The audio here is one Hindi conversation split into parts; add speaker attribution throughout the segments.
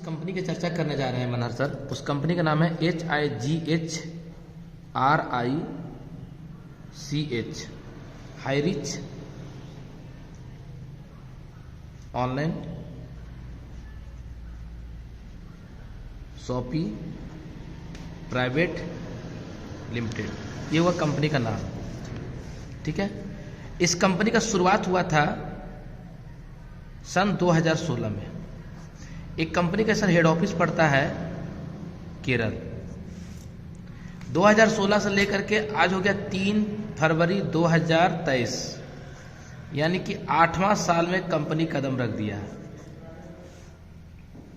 Speaker 1: कंपनी की चर्चा करने जा रहे हैं मनहर सर। उस कंपनी का नाम है HIGHRICH Highrich online shoppe private limited, ये हुआ कंपनी का नाम। ठीक है, इस कंपनी का शुरुआत हुआ था सन 2016 में। एक कंपनी का सर हेड ऑफिस पड़ता है केरल। 2016 से लेकर के आज हो गया 3 फरवरी 2023, यानी कि 8वां साल में कंपनी कदम रख दिया है।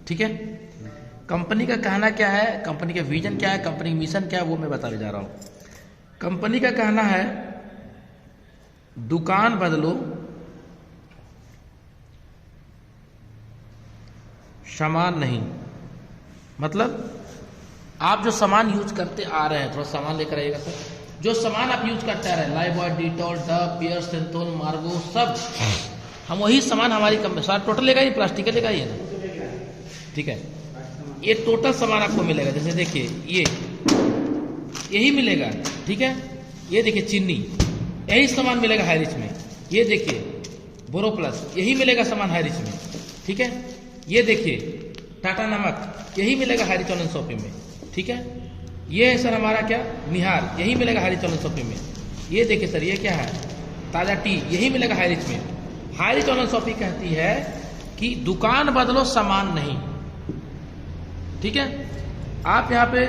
Speaker 1: ठीक है, कंपनी का कहना क्या है, कंपनी का विजन क्या है, कंपनी का मिशन क्या है, वो मैं बताने जा रहा हूं। कंपनी का कहना है दुकान बदलो सामान नहीं। मतलब आप जो सामान यूज करते आ रहे हैं, थोड़ा सामान लेकर आइएगा सर। जो सामान आप यूज करते आ रहे हैं, Lifebuoy, Dettol, Dove, Pears, Cinthol, Margo, सब हम वही सामान हमारी कंपनी सारा टोटल लेगा, ये प्लास्टिक लेगा ये ना। ठीक है, ये टोटल सामान आपको मिलेगा। जैसे देखिए ये यही मिलेगा। ठीक है, ये देखिए चीनी, यही सामान मिलेगा हाईरिच में। ये देखिए बोरोप्लस, यही मिलेगा सामान हाईरिच में। ठीक है, ये देखिए टाटा नमक, यही मिलेगा हाईरिच ऑनलाइन शॉपिंग में। ठीक है, ये है सर हमारा क्या निहार, यही मिलेगा हाईरिच ऑनलाइन शॉपिंग में। ये देखिए सर ये क्या है ताजा टी, यही मिलेगा हाईरिच में। हाईरिच ऑनलाइन शॉपिंग कहती है कि दुकान बदलो सामान नहीं। ठीक है, आप यहाँ पे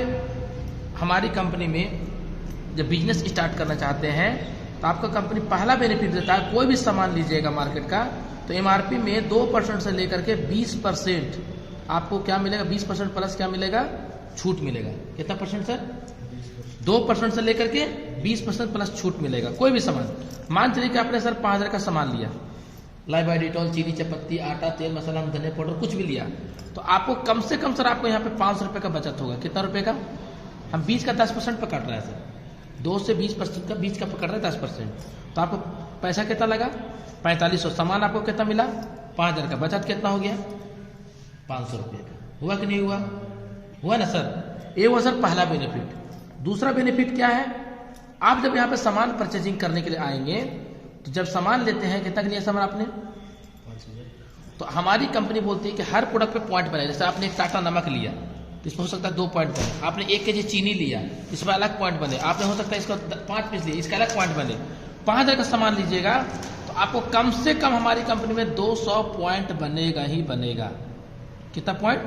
Speaker 1: हमारी कंपनी में जब बिजनेस स्टार्ट करना चाहते हैं तो आपका कंपनी पहला बेनिफिट देता है, कोई भी सामान लीजिएगा मार्केट का तो MRP में 2% से लेकर के 20% आपको क्या मिलेगा, 20% प्लस क्या मिलेगा, छूट मिलेगा। कितना परसेंट सर, 2% से लेकर के 20% प्लस छूट मिलेगा कोई भी सामान। मान चलिए कि आपने सर 5000 का सामान लिया, लाइबॉय, डिटॉल, चीनी, चपत्ती, आटा, तेल, मसाला, धनिया पाउडर, कुछ भी लिया, तो आपको कम से कम सर आपको यहाँ पे 500 रुपए का बचत होगा। कितना रुपए का, हम 20 का 10% पकड़ रहे हैं सर, 2 से 20% का 20 का पकड़ रहे हैं 10%, तो आपको पैसा कितना लगा, 4500। सामान आपको कितना मिला, 5000 का, बचत कितना हो गया, 500 रुपये का। हुआ कि नहीं हुआ, हुआ ना सर। ये हुआ सर पहला बेनिफिट। दूसरा बेनिफिट क्या है, आप जब यहाँ पे सामान परचेजिंग करने के लिए आएंगे तो जब सामान लेते हैं, कितना लिया सामान आपने, तो हमारी कंपनी बोलती है कि हर प्रोडक्ट पे पॉइंट बने। जैसे आपने एक टाटा नमक लिया तो इसमें हो सकता है 2 पॉइंट बने, आपने 1 kg चीनी लिया इसमें अलग पॉइंट बने, आपने हो सकता है इसका 5 पीस लिया इसका अलग पॉइंट बने। 5000 का सामान लीजिएगा तो आपको कम से कम हमारी कंपनी में 200 पॉइंट बनेगा ही बनेगा। कितना पॉइंट,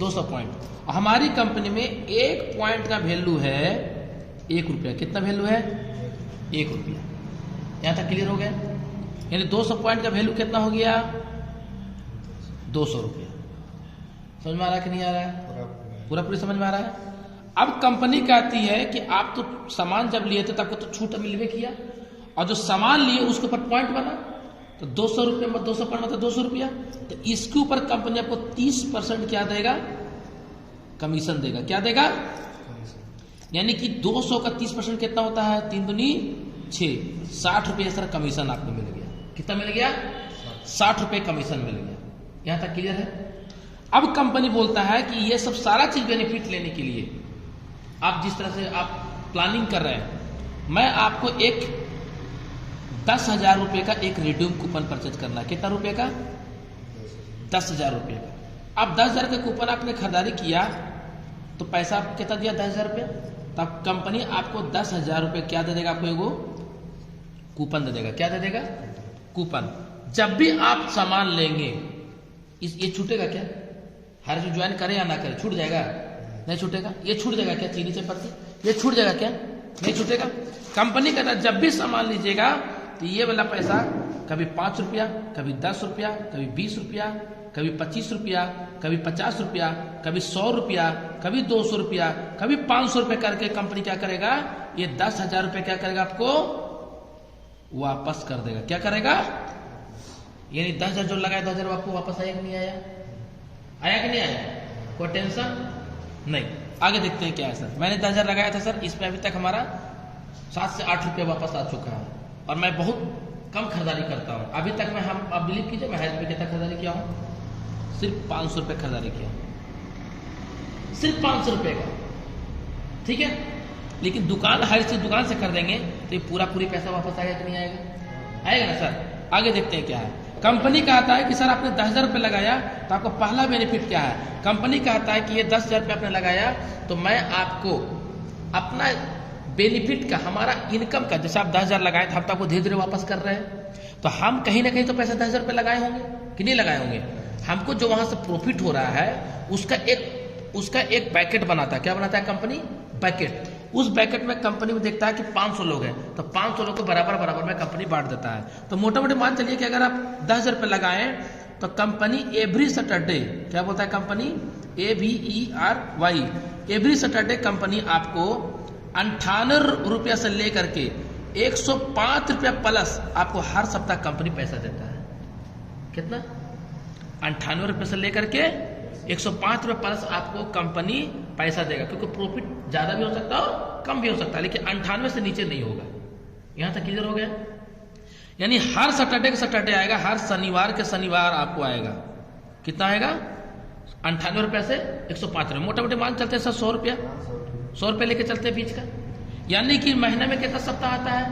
Speaker 1: 200 पॉइंट। और हमारी कंपनी में 1 पॉइंट का वैल्यू है 1 रुपया। कितना वैल्यू है, 1 रुपया। यहां तक क्लियर हो गया, यानी 200 पॉइंट का वैल्यू कितना हो गया, 200 रुपया। समझ में आ रहा है कि नहीं आ रहा है, पूरा पूरी समझ में आ रहा है। अब कंपनी कहती है कि आप तो सामान जब लिए थे तो आपको तो छूट मिलवे किया, और जो सामान लिए उसके ऊपर पॉइंट बना तो 200 रुपये में 200 पॉइंट मतलब 200 रुपया, तो इसके ऊपर कंपनी आपको 30% क्या देगा, कमीशन देगा। क्या देगा, यानी कि 200 का 30% कितना होता है, 3 दूनी 6, 60 रुपये सर कमीशन आपको मिल गया। कितना मिल गया, 60 रुपये कमीशन मिल गया। यहां तक क्लियर है। अब कंपनी बोलता है कि ये सब सारा चीज बेनिफिट लेने के लिए आप जिस तरह से आप प्लानिंग कर रहे हैं, मैं आपको एक 10,000 रुपये का एक रिडीम कूपन परचेज करना है। कितना रुपए का, 10,000 रुपये का। अब 10,000 का कूपन आपने खरीदारी किया तो पैसा आपको कितना दिया, 10,000 रुपये। तब कंपनी आपको 10,000 रुपये क्या दे देगा, आपको एगो कूपन दे देगा। क्या दे देगा, कूपन। जब भी आप सामान लेंगे ये छूटेगा क्या, हर जो ज्वाइन करे या ना करे छूट जाएगा, नहीं छूटेगा। ये छूट जाएगा क्या, चीनी चपत्ती ये छूट जाएगा क्या, नहीं छूटेगा। कंपनी कहता है जब भी सामान लीजिएगा तो ये वाला पैसा कभी 5 रुपया, कभी 10 रुपया, कभी 20 रुपया, कभी 25 रुपया, कभी 50 रुपया, कभी 100 रुपया, कभी 200 रुपया, कभी 500 रुपये करके कंपनी क्या करेगा, ये 10,000 रुपये क्या करेगा, आपको वापस कर देगा। क्या करेगा, यानी 10,000 जो लगाया 10,000 आपको वापस आया कि नहीं आया, आया कि नहीं आया, कोई टेंशन नहीं। आगे देखते हैं क्या है सर। मैंने 10,000 लगाया था सर, इसमें अभी तक हमारा 7 से 8 रुपये वापस आ चुका है, और मैं बहुत कम खरीदारी करता हूँ। अभी तक मैं, हम आप बिलीव कीजिए, मैं हाईरिच पे कितना खरीदारी किया हूँ, सिर्फ 500 रुपये खरीदारी किया, सिर्फ 500 रुपये का, ठीक है। लेकिन दुकान हर चीज दुकान से खरीदेंगे तो ये पूरी पैसा वापस आएगा कि नहीं आएगा? आएगा ना सर। आगे देखते हैं क्या है। कंपनी कहता है कि सर आपने 10,000 रुपये लगाया तो आपको पहला बेनिफिट क्या है? कंपनी कहता है कि ये 10,000 रुपये आपने लगाया तो मैं आपको अपना बेनिफिट का, हमारा इनकम का, जैसे आप 10,000 लगाए तो हम तो आपको धीरे धीरे वापस कर रहे हैं, तो हम कहीं ना कहीं तो पैसा 10,000 रुपये लगाए होंगे कि नहीं लगाए होंगे? हमको जो वहां से प्रॉफिट हो रहा है उसका एक पैकेट बनाता है। क्या बनाता है कंपनी? पैकेट। उस पैकेट में कंपनी में देखता है कि 500 लोग हैं तो 500 लोग को बराबर में कंपनी बांट देता है। तो मोटा मोटी मान चलिए कि अगर आप 10,000 रुपये लगाएं तो कंपनी एवरी सैटरडे, क्या बोलता है company? AVERY, every Saturday company आपको 98 रुपया से लेकर के 105 रुपया प्लस आपको हर सप्ताह कंपनी पैसा देता है। कितना? 98 रुपये से लेकर के 105 रुपये प्लस आपको कंपनी पैसा देगा, क्योंकि प्रॉफिट ज्यादा भी हो सकता है और कम भी हो सकता है, लेकिन 98 से नीचे नहीं होगा। यहां तक क्लियर हो गया? यानी हर सैटरडे के सैटरडे आएगा, हर शनिवार के शनिवार आपको आएगा। कितना आएगा? 98 रुपये से 105 रुपये। मोटा मोटी मान चलते हैं सर 100 रुपया, 100 रुपये लेके चलते हैं बीच का। यानी कि महीने में कितना सप्ताह आता है?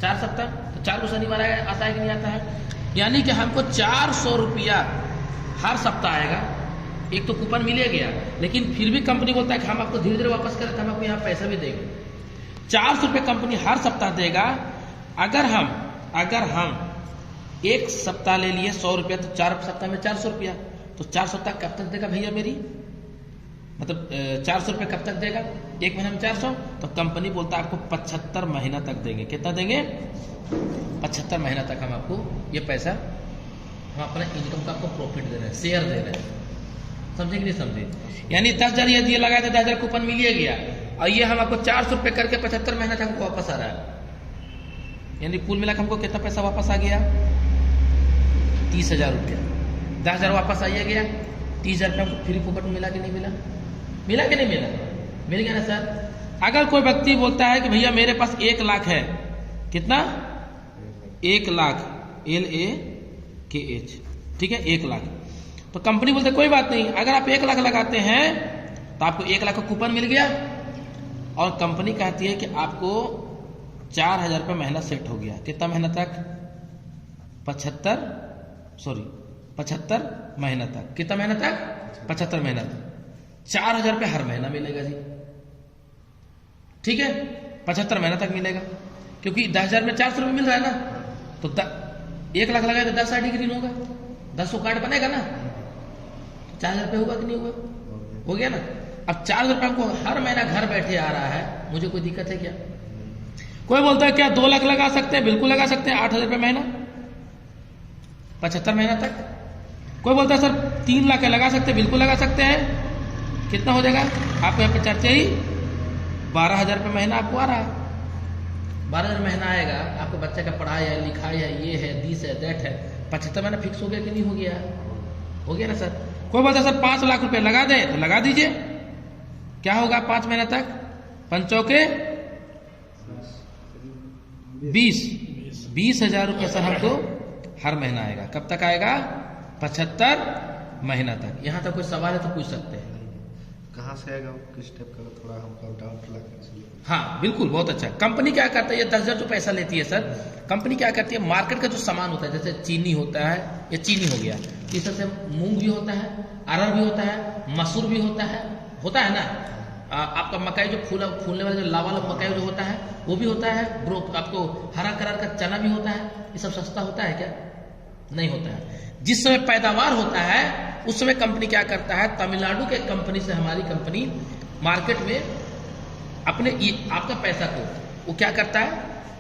Speaker 1: 4 सप्ताह। तो 4 को शनिवार आता है कि नहीं आता है? यानी कि हमको 400 रुपया हर सप्ताह आएगा। एक तो कूपन मिले गया, लेकिन फिर भी कंपनी बोलता है कि हम आपको धीरे धीरे वापस करें, हम आपको यहाँ पैसा भी देंगे। 400 रुपये कंपनी हर सप्ताह देगा। अगर हम एक सप्ताह ले लिए 100 रुपया, तो 4 सप्ताह में 400 रुपया, तो 4 सप्ताह कब तक देगा भैया मेरी? मतलब 400 रुपये कब तक देगा? एक महीने में 400, तो कंपनी बोलता है आपको 75 महीना तक देंगे। कितना देंगे? 75 महीना तक हम आपको ये पैसा, हम अपना इनकम का आपको प्रॉफिट दे रहे हैं, शेयर दे रहे हैं। समझे कि नहीं समझे? यानी 10,000 ये लगाए थे, 10,000 कूपन मिल गया और ये हम आपको 400 रुपये करके 75 महीना तक हमको वापस आ रहा है। यानी कुल मिलाकर हमको कितना पैसा वापस आ गया? 30,000 रुपया। 10,000 वापस आइए गया, 30,000 रुपया हमको फ्री कूपन मिला कि नहीं मिला? मिला कि नहीं मिला? मिल गया ना सर। अगर कोई व्यक्ति बोलता है कि भैया मेरे पास 1 लाख है, कितना? 1 लाख, LAKH, ठीक है, 1 लाख। तो कंपनी बोलते कोई बात नहीं, अगर आप 1 लाख लगाते हैं तो आपको 1 लाख का कूपन मिल गया, और कंपनी कहती है कि आपको 4,000 रुपये महीना सेट हो गया। कितना महीना तक? 75 महीना तक। कितना महीना तक? 75 महीना तक। 4,000 रुपये हर महीना मिलेगा जी, ठीक है, 75 महीना तक मिलेगा। क्योंकि 10,000 में 400 रुपये मिल रहा है ना, तो 1 लाख लगाए तो 10 साइड ग्रीन होगा, 10 कार्ड बनेगा ना, 4,000 रुपये होगा कि नहीं होगा? हो गया ना। अब 4,000 रुपये हमको हर महीना घर बैठे आ रहा है, मुझे कोई दिक्कत है क्या? कोई बोलता है क्या 2 लाख लगा सकते हैं? बिल्कुल लगा सकते हैं, 8,000 रुपये महीना, 75 महीना तक। कोई बोलता है सर 3 लाख लगा सकते हैं? बिल्कुल लगा सकते हैं। कितना हो जाएगा आपको यहाँ पे? चर्चा ही 12,000 रुपये महीना आपको आ रहा है। 12,000 महीना आएगा, आपको बच्चे का पढ़ाई है, लिखाई है, ये है, दिस है, दैट है, 75 महीना फिक्स हो गया कि नहीं हो गया? हो गया ना सर। कोई बोलता है सर 5 लाख रुपए लगा दे, तो लगा दीजिए। क्या होगा 5 महीना तक? 5 चौके 20,000 रुपये सर हमको हर महीना आएगा। कब तक आएगा? 75 महीना तक। यहां तक कोई सवाल है तो पूछ सकते हैं।
Speaker 2: कहाँ से आएगा, किस टाइप का? थोड़ा हमको डाउट लगा इसलिए।
Speaker 1: हाँ बिल्कुल, बहुत अच्छा। कंपनी क्या करता है, ये 10,000 जो पैसा लेती है सर, कंपनी क्या करती है, मार्केट का जो सामान होता है, जैसे चीनी होता है, ये चीनी हो गया, इस तरह से मूंग भी होता है, अरहर भी होता है, मसूर भी होता है ना, आपका मकई जो फूलने वाला जो लावा वाला मकई जो होता है वो भी होता है, आपको हरा कलर का चना भी होता है। ये सब सस्ता होता है क्या? नहीं होता है। जिस समय पैदावार होता है उस समय कंपनी क्या करता है, तमिलनाडु के कंपनी से हमारी कंपनी मार्केट में अपने आपका पैसा को वो क्या करता है,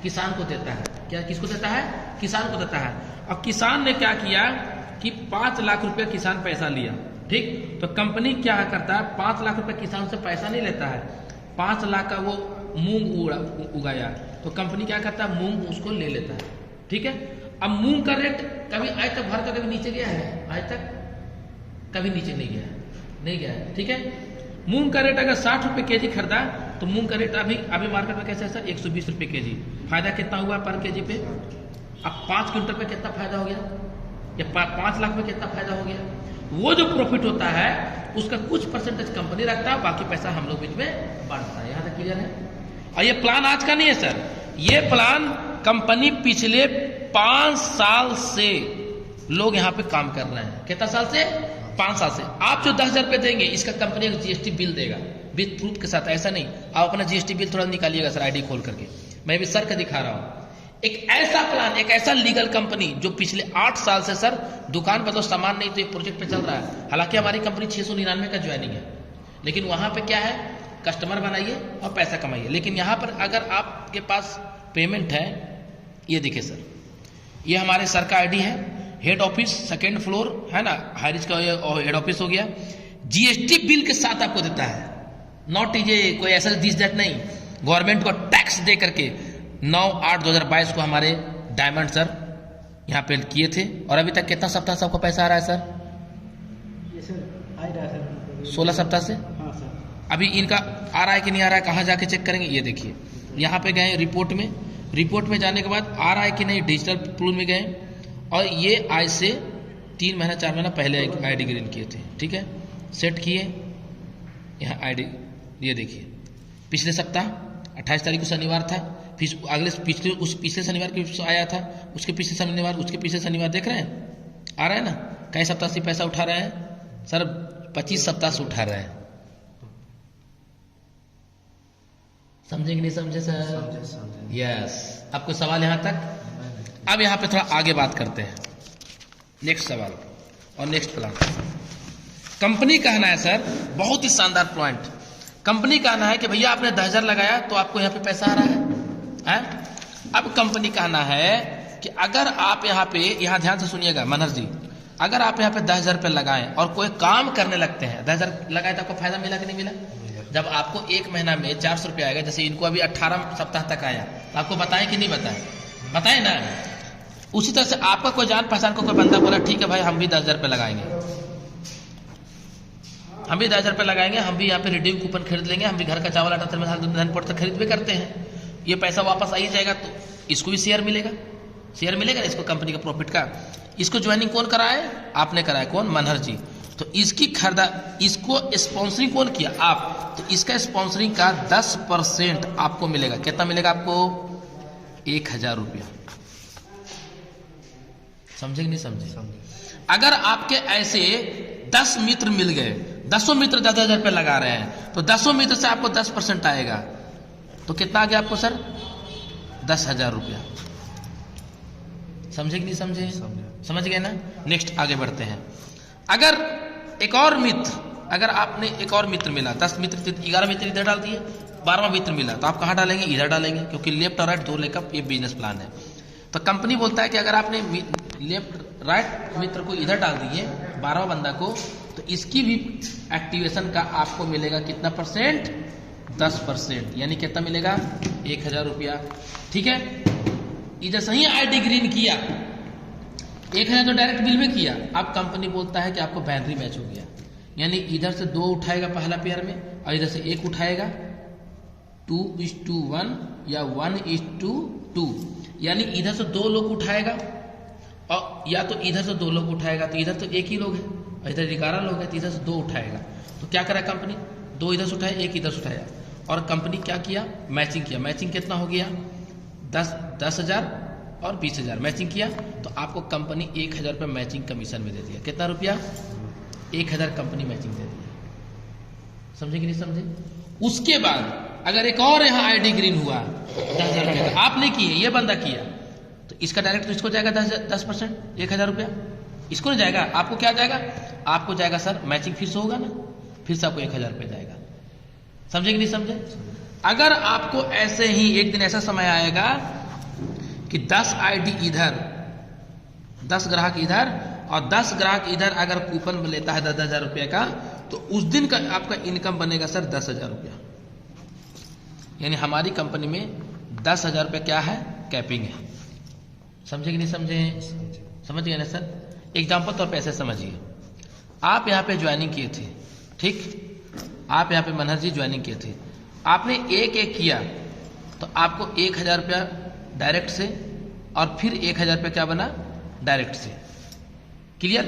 Speaker 1: किसान को देता है। क्या किसको देता है? किसान को देता है। और किसान ने क्या किया कि 5 लाख रुपए किसान पैसा लिया, ठीक, तो कंपनी क्या करता है, 5 लाख रुपए किसान से पैसा नहीं लेता है, 5 लाख का वो मूंग उगाया, तो कंपनी क्या करता है, मूंग उसको ले लेता है, ठीक है। अब मूंग का रेट कभी आज तक भारत का कभी नीचे गया है? आज तक कभी नीचे नहीं गया है, ठीक है। मूंग का रेट अगर 60 रुपए केजी खरीदा तो मूंग का रेट अभी मार्केट में कैसे है सर? 120 रुपए केजी। फायदा कितना हुआ पर केजी पे? अब 5 क्विंटल पे कितना फायदा हो गया, या 5 लाख में कितना फायदा हो गया? वो जो प्रॉफिट होता है उसका कुछ परसेंटेज कंपनी रखता है, बाकी पैसा हम लोग बीच में बांटता है। यहाँ तक क्लियर है? और ये प्लान आज का नहीं है सर, ये प्लान कंपनी पिछले 5 साल से लोग यहाँ पे काम कर रहे हैं। कितना साल से? 5 साल से। आप जो 10,000 रुपये देंगे इसका कंपनी एक जीएसटी बिल देगा विद प्रूफ के साथ। ऐसा नहीं, आप अपना जीएसटी बिल थोड़ा निकालिएगा सर आईडी खोल करके, मैं भी सर का दिखा रहा हूँ। एक ऐसा प्लान, एक ऐसा लीगल कंपनी जो पिछले 8 साल से सर दुकान मतलब सामान नहीं तो एक प्रोजेक्ट पे चल रहा है। हालांकि हमारी कंपनी 699 का ज्वाइनिंग है, लेकिन वहां पे क्या है, कस्टमर बनाइए और पैसा कमाइए। लेकिन यहाँ पर अगर आपके पास पेमेंट है, ये देखिए सर, ये हमारे सर का आईडी है, हेड ऑफिस 2nd फ्लोर है ना, हाईरिज का हेड ऑफिस हो गया। जीएसटी बिल के साथ आपको देता है, नॉट ये कोई ऐसा दिस दैट नहीं, गवर्नमेंट को टैक्स दे करके 9/8/2022 को हमारे डायमंड सर यहाँ पे किए थे। और अभी तक कितना सप्ताह से आपको पैसा आ रहा है सर?
Speaker 2: ये सर आ रहा है सर
Speaker 1: 16 सप्ताह से।
Speaker 2: हाँ सर।
Speaker 1: अभी इनका आ रहा है कि नहीं आ रहा है, कहाँ जाके चेक करेंगे? ये देखिए, यहाँ पे गए रिपोर्ट में, रिपोर्ट में जाने के बाद आ रहा है कि नहीं, डिजिटल प्रूफ में गए और ये आज से 3 महीना 4 महीना पहले आईडी ग्रीन किए थे। ठीक है, सेट किए, यहाँ आईडी ये देखिए, पिछले सप्ताह 28 तारीख को शनिवार था, फिर अगले पिछले शनिवार के आया था, उसके पिछले शनिवार, उसके पिछले शनिवार, देख रहे हैं आ रहा है ना। कई सप्ताह से पैसा उठा रहे हैं सर? 25 सप्ताह से उठा रहे हैं। समझे कि नहीं समझे सर? यस। आपको सवाल यहां तक? अब यहां पे थोड़ा आगे बात करते हैं, नेक्स्ट सवाल और नेक्स्ट प्लान। कंपनी कहना है सर, बहुत ही शानदार पॉइंट, कंपनी कहना है कि भैया आपने 10,000 लगाया तो आपको यहाँ पे पैसा आ रहा है। अब कंपनी कहना है कि अगर आप यहाँ पे, यहाँ ध्यान से सुनिएगा मनहर जी, अगर आप यहाँ पे 10,000 रुपये लगाएं और कोई काम करने लगते हैं, 10,000 लगाए तो आपको फायदा मिला कि नहीं मिला? जब आपको 1 महीना में 400 रुपया आएगा, जैसे इनको अभी 18 सप्ताह तक आया, तो आपको बताएं कि नहीं बताएं? बताएं ना। उसी तरह से आपका कोई जान पहचान को कोई बंदा बोला ठीक है भाई हम भी 10,000 रुपये लगाएंगे, हम भी 10,000 रुपये लगाएंगे, हम भी यहाँ पे रिडीम कूपन खरीद लेंगे, हम भी घर का चावल आटा तेल मसाला खरीद भी करते हैं, ये पैसा वापस आ ही जाएगा, तो इसको भी शेयर मिलेगा, शेयर मिलेगा ना इसको कंपनी का प्रॉफिट का। इसको ज्वाइनिंग कौन कराए? आपने कराया। कौन? मनहर जी। तो इसकी इसको स्पॉन्सरिंग कौन किया? आप। तो इसका स्पॉन्सरिंग का 10% आपको मिलेगा। कितना मिलेगा आपको? 1,000 रुपया। समझे कि नहीं समझे? अगर आपके ऐसे 10 मित्र मिल गए, 10 मित्र 10,000 रुपये लगा रहे हैं, तो 10 मित्र से आपको 10% आएगा, तो कितना आ गया आपको सर? 10,000 रुपया। समझे कि नहीं समझे? समझ गए ना। नेक्स्ट आगे बढ़ते हैं। अगर एक और मित्र, अगर आपने एक और मित्र मिला, 10 मित्र 11 मित्र इधर डाल दिए, 12वां मित्र मिला, तो आप कहाँ डालेंगे? इधर डालेंगे, क्योंकि लेफ्ट और राइट 2 लेकर ये बिजनेस प्लान है। तो कंपनी बोलता है कि अगर आपने लेफ्ट राइट मित्र को इधर डाल दिए, 12वां बंदा को, तो इसकी भी एक्टिवेशन का आपको मिलेगा कितना परसेंट? 10%। यानी कितना मिलेगा? 1,000 रुपया। ठीक है। इधर से ही आईडी ग्रीन किया, 1,000 तो डायरेक्ट बिल में किया। अब कंपनी बोलता है कि आपको बाइनरी मैच हो गया, यानी इधर से 2 उठाएगा पहला पेयर में, और इधर से 1 उठाएगा, 2:1 या 1:2, यानी इधर से 2 लोग उठाएगा, और या तो इधर से 2 लोग उठाएगा, तो इधर तो 1 ही लोग है, और इधर 11 लोग है, तो इधर से 2 उठाएगा। तो क्या करा कंपनी? 2 इधर से उठाया, 1 इधर से उठाया, और कंपनी क्या किया? मैचिंग किया। मैचिंग कितना हो गया? 10,000 और 20,000 मैचिंग किया, तो आपको कंपनी 1,000 रुपये मैचिंग कमीशन में दे दिया। कितना रुपया? 1,000 कंपनी मैचिंग दे दिया। समझे कि नहीं समझे? उसके बाद अगर एक और यहाँ आईडी ग्रीन हुआ 10,000 रुपये का, आपने किए, ये बंदा किया, तो इसका डायरेक्ट इसको जाएगा 10%, 1,000 रुपया। इसको नहीं जाएगा, आपको क्या जाएगा? आपको जाएगा सर मैचिंग फिर से होगा ना, फिर से आपको 1,000 रुपये जाएगा। समझे कि नहीं समझे? अगर आपको ऐसे ही एक दिन ऐसा समय आएगा कि 10 आईडी इधर, 10 ग्राहक इधर और 10 ग्राहक इधर अगर कूपन लेता है 10,000 रुपये का, तो उस दिन का आपका इनकम बनेगा सर 10,000 रुपया। यानी हमारी कंपनी में 10,000 रुपये क्या है? कैपिंग है। समझे कि नहीं समझे? समझ गए ना सर? एग्जाम्पल तौर पे ऐसे समझिए, आप यहाँ पे ज्वाइनिंग किए थे, ठीक, आप यहाँ पे मनहर जी ज्वाइनिंग किए थे, आपने एक किया, तो आपको 1,000 रुपया डायरेक्ट से और फिर 1,000 रुपया क्या बना? डायरेक्ट से। क्लियर?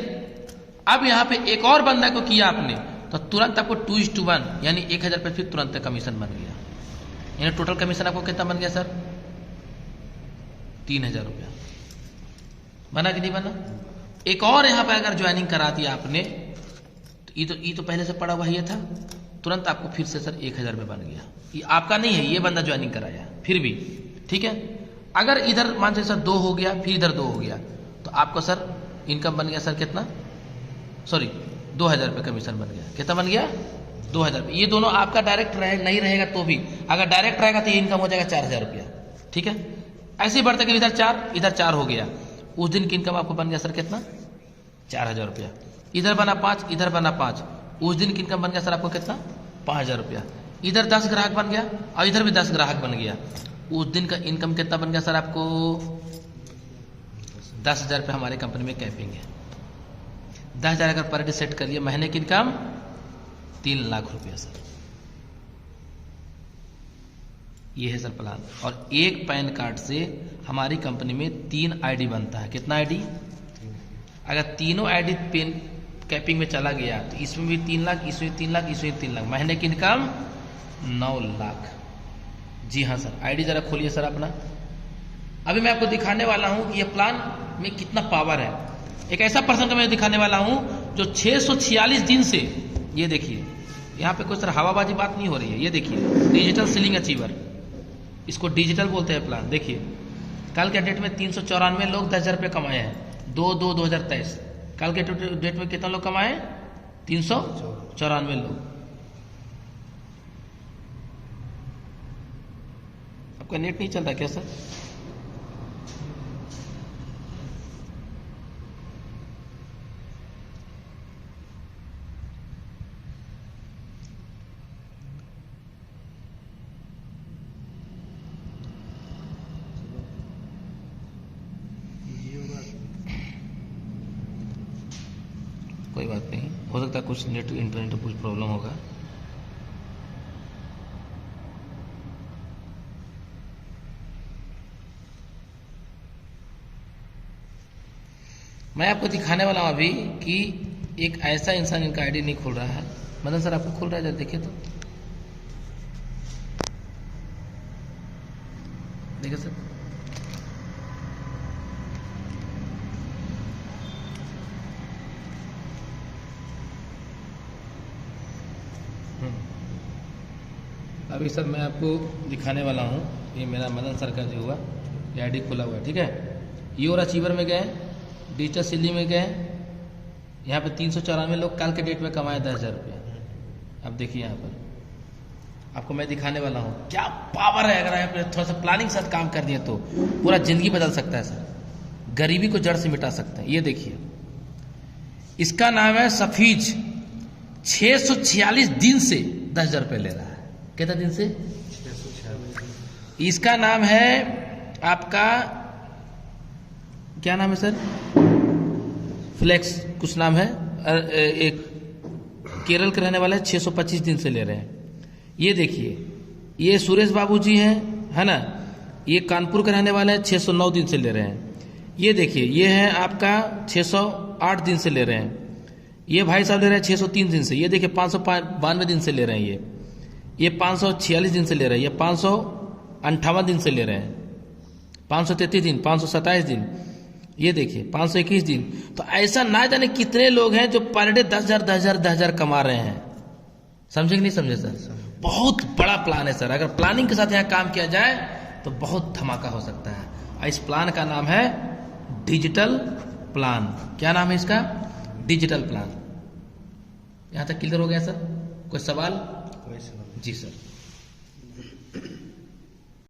Speaker 1: अब यहाँ पे एक और बंदा को किया आपने तो तुरंत आपको 2:1 यानी 1000 रुपये फिर तुरंत कमीशन बन गया। यानी टोटल कमीशन आपको कितना बन गया सर? 3000 रुपया बना कि नहीं बना? एक और यहाँ पे अगर ज्वाइनिंग करा दिया आपने तो ये तो पहले से पड़ा हुआ ये था, तुरंत आपको फिर से सर 1000 रुपये बन गया। ये आपका नहीं है, ये बंदा ज्वाइनिंग कराया फिर भी, ठीक है। अगर इधर मान लीजिए सर 2 हो गया, फिर इधर 2 हो गया, तो आपको सर इनकम बन गया सर कितना, सॉरी 2000 रुपये कमीशन बन गया। कितना बन गया? 2000 रुपये। ये दोनों आपका डायरेक्ट नहीं रहेगा तो भी, अगर डायरेक्ट रहेगा तो ये इनकम हो जाएगा 4000 रुपया, ठीक है। ऐसे ही बढ़ते कि इधर 4 हो गया, उस दिन की इनकम आपको बन गया सर कितना? 4000 रुपया। इधर बना 5, इधर बना 5, उस दिन की इनकम बन गया सर आपको कितना? 5000 रुपया। इधर 10 ग्राहक बन गया और इधर भी 10 ग्राहक बन गया, उस दिन का इनकम कितना बन गया सर आपको? 10,000 रुपये हमारी कंपनी में कैपिंग है। 10,000 अगर पर डे सेट कर लिया, महीने की इनकम 3 लाख रुपया सर। ये है सर प्लान। और एक पैन कार्ड से हमारी कंपनी में 3 आईडी बनता है। कितना आईडी? अगर तीनों आईडी पेन कैपिंग में चला गया तो इसमें भी 3 लाख, इसमें 3 लाख, इसमें 3 लाख, महीने की इनकम 9 लाख। जी हाँ सर। आईडी जरा खोलिए सर अपना। अभी मैं आपको दिखाने वाला हूं कि ये प्लान में कितना पावर है। एक ऐसा पर्सन का मैं दिखाने वाला हूं जो 646 दिन से, ये देखिए यहाँ पे कोई सर हवाबाजी बात नहीं हो रही है, ये देखिए डिजिटल सीलिंग अचीवर, इसको डिजिटल बोलते हैं प्लान। देखिए कल के डेट में 394 लोग 10,000 रुपये कमाए हैं। 2/2/2023 कल के डेट में कितना लोग कमाए? 394 लोग। आपका नेट नहीं चल रहा क्या सर? कोई बात नहीं, हो सकता है कुछ नेट इंटरनेट कुछ प्रॉब्लम होगा। मैं आपको दिखाने वाला हूं अभी कि एक ऐसा इंसान इनका आईडी नहीं खुल रहा है। मदन सर आपको खुल रहा है, जरा देखिए तो, देखिए सर। अभी सर मैं आपको दिखाने वाला हूँ, ये मेरा मदन सर का जो हुआ ये आईडी खुला हुआ है, ठीक है। ये और अचीवर में गए, डिजिटल सिली में गए, यहाँ पे 394 लोग कल के डेट में कमाए 10,000 रुपये। अब देखिए यहाँ पर आपको मैं दिखाने वाला हूँ क्या पावर है। अगर यहाँ पे थोड़ा सा प्लानिंग के साथ काम कर दिए तो पूरा जिंदगी बदल सकता है सर, गरीबी को जड़ से मिटा सकते हैं। ये देखिए इसका नाम है सफीज, 646 दिन से 10,000 रुपये ले रहा है। कितना दिन से? 646। इसका नाम है आपका, क्या नाम है सर? फ्लेक्स कुछ नाम है, एक केरल के रहने वाला है, 625 दिन से ले रहे हैं। ये देखिए ये सुरेश बाबू जी हैं, है ना, ये कानपुर के रहने वाले हैं, 609 दिन से ले रहे हैं। ये देखिए ये है आपका 608 दिन से ले रहे हैं। ये भाई साहब ले रहे हैं 603 दिन से। ये देखिए 592 दिन से ले रहे हैं। ये 546 दिन से ले रहे हैं। ये 558 दिन से ले रहे हैं। 533 दिन, 527 दिन, ये देखिए 521 दिन। तो ऐसा ना जाने कितने लोग हैं जो पर डे 10,000 कमा रहे हैं। समझे कि नहीं समझे सर? बहुत बड़ा प्लान है सर। अगर प्लानिंग के साथ यहाँ काम किया जाए तो बहुत धमाका हो सकता है। इस प्लान का नाम है डिजिटल प्लान। क्या नाम है इसका? Digital plan. यहां तक क्लियर हो गया सर? कोई सवाल? जी सर।